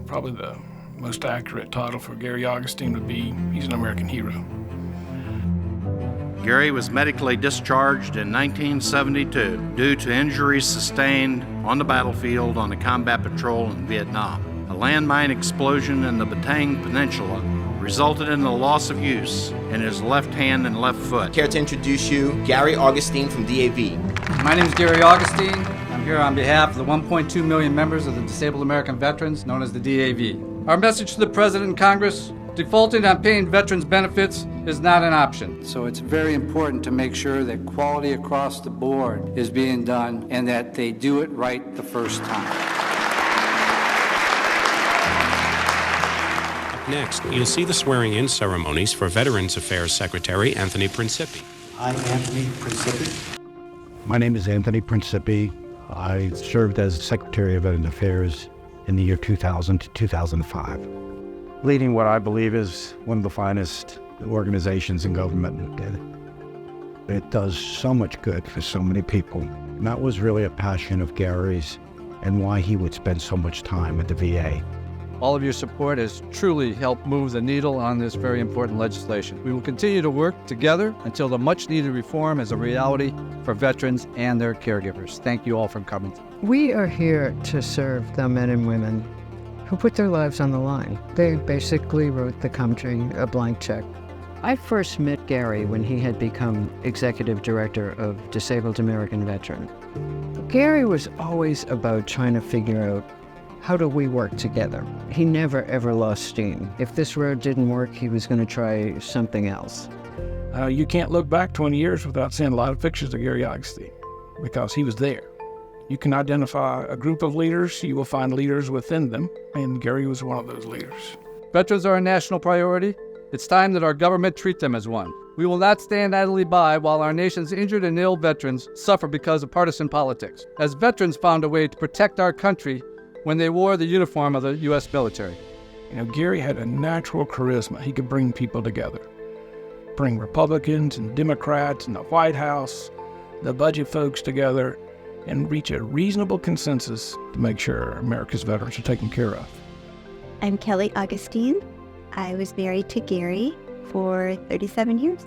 Probably the most accurate title for Gary Augustine would be he's an American hero. Gary was medically discharged in 1972 due to injuries sustained on the battlefield on a combat patrol in Vietnam. A landmine explosion in the Bataan Peninsula resulted in the loss of use in his left hand and left foot. Care to introduce you, Gary Augustine from DAV. My name is Gary Augustine. I'm here on behalf of the 1.2 million members of the Disabled American Veterans, known as the DAV. Our message to the President and Congress: defaulting on paying veterans benefits is not an option. So it's very important to make sure that quality across the board is being done and that they do it right the first time. Next, you'll see the swearing-in ceremonies for Veterans Affairs Secretary Anthony Principi. I, Anthony Principi. My name is Anthony Principi. I served as Secretary of Veterans Affairs in the year 2000 to 2005, leading what I believe is one of the finest organizations in government. It does so much good for so many people. And that was really a passion of Gary's and why he would spend so much time at the VA. All of your support has truly helped move the needle on this very important legislation. We will continue to work together until the much-needed reform is a reality for veterans and their caregivers. Thank you all for coming. We are here to serve the men and women who put their lives on the line. They basically wrote the country a blank check. I first met Gary when he had become Executive Director of Disabled American Veterans. Gary was always about trying to figure out, how do we work together? He never, ever lost steam. If this road didn't work, he was going to try something else. You can't look back 20 years without seeing a lot of pictures of Gary Augustine, because he was there. You can identify a group of leaders, you will find leaders within them, and Gary was one of those leaders. Veterans are a national priority. It's time that our government treat them as one. We will not stand idly by while our nation's injured and ill veterans suffer because of partisan politics, as veterans found a way to protect our country when they wore the uniform of the U.S. military. You know, Gary had a natural charisma. He could bring people together, bring Republicans and Democrats and the White House, the budget folks together, and reach a reasonable consensus to make sure America's veterans are taken care of. I'm Kelly Augustine. I was married to Gary for 37 years.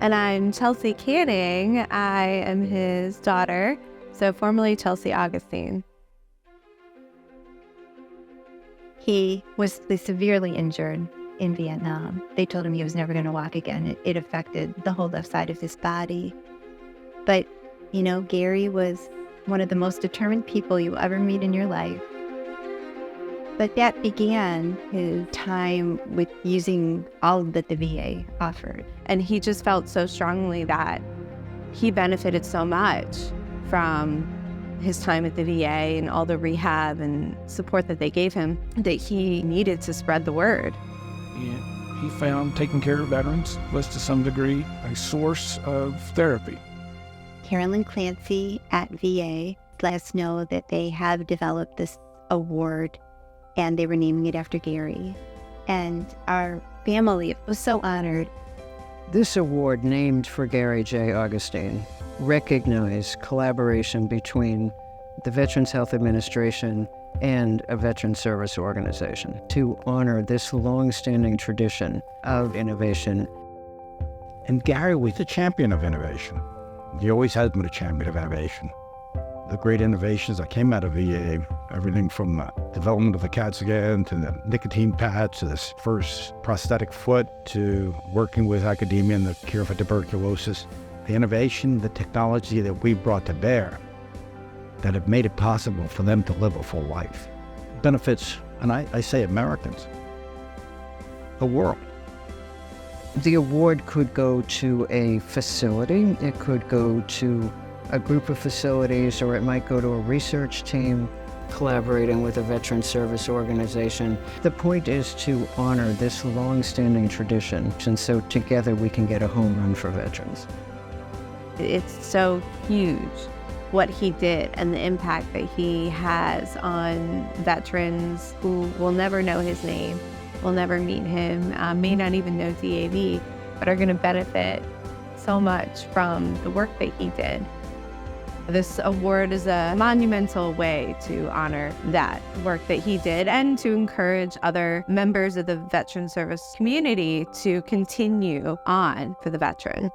And I'm Chelsea Canning. I am his daughter, so formerly Chelsea Augustine. He was severely injured in Vietnam. They told him he was never going to walk again. It affected the whole left side of his body. But, you know, Gary was one of the most determined people you ever meet in your life. But that began his time with using all that the VA offered. And he just felt so strongly that he benefited so much from his time at the VA and all the rehab and support that they gave him, that he needed to spread the word. And he found taking care of veterans was to some degree a source of therapy. Carolyn Clancy at VA let us know that they have developed this award and they were naming it after Gary. And our family was so honored. This award, named for Gary J. Augustine, recognized collaboration between the Veterans Health Administration and a veteran service organization to honor this long-standing tradition of innovation. And Gary was the champion of innovation. He always has been a champion of innovation. The great innovations that came out of VA, everything from the development of the CAT scan to the nicotine patch to this first prosthetic foot to working with academia in the cure for tuberculosis. The innovation, the technology that we brought to bear that have made it possible for them to live a full life benefits, and I say Americans, the world. The award could go to a facility, it could go to a group of facilities, or it might go to a research team collaborating with a veteran service organization. The point is to honor this long-standing tradition, and so together we can get a home run for veterans. It's so huge what he did and the impact that he has on veterans who will never know his name, will never meet him, may not even know DAV, but are going to benefit so much from the work that he did. This award is a monumental way to honor that work that he did and to encourage other members of the veteran service community to continue on for the veteran.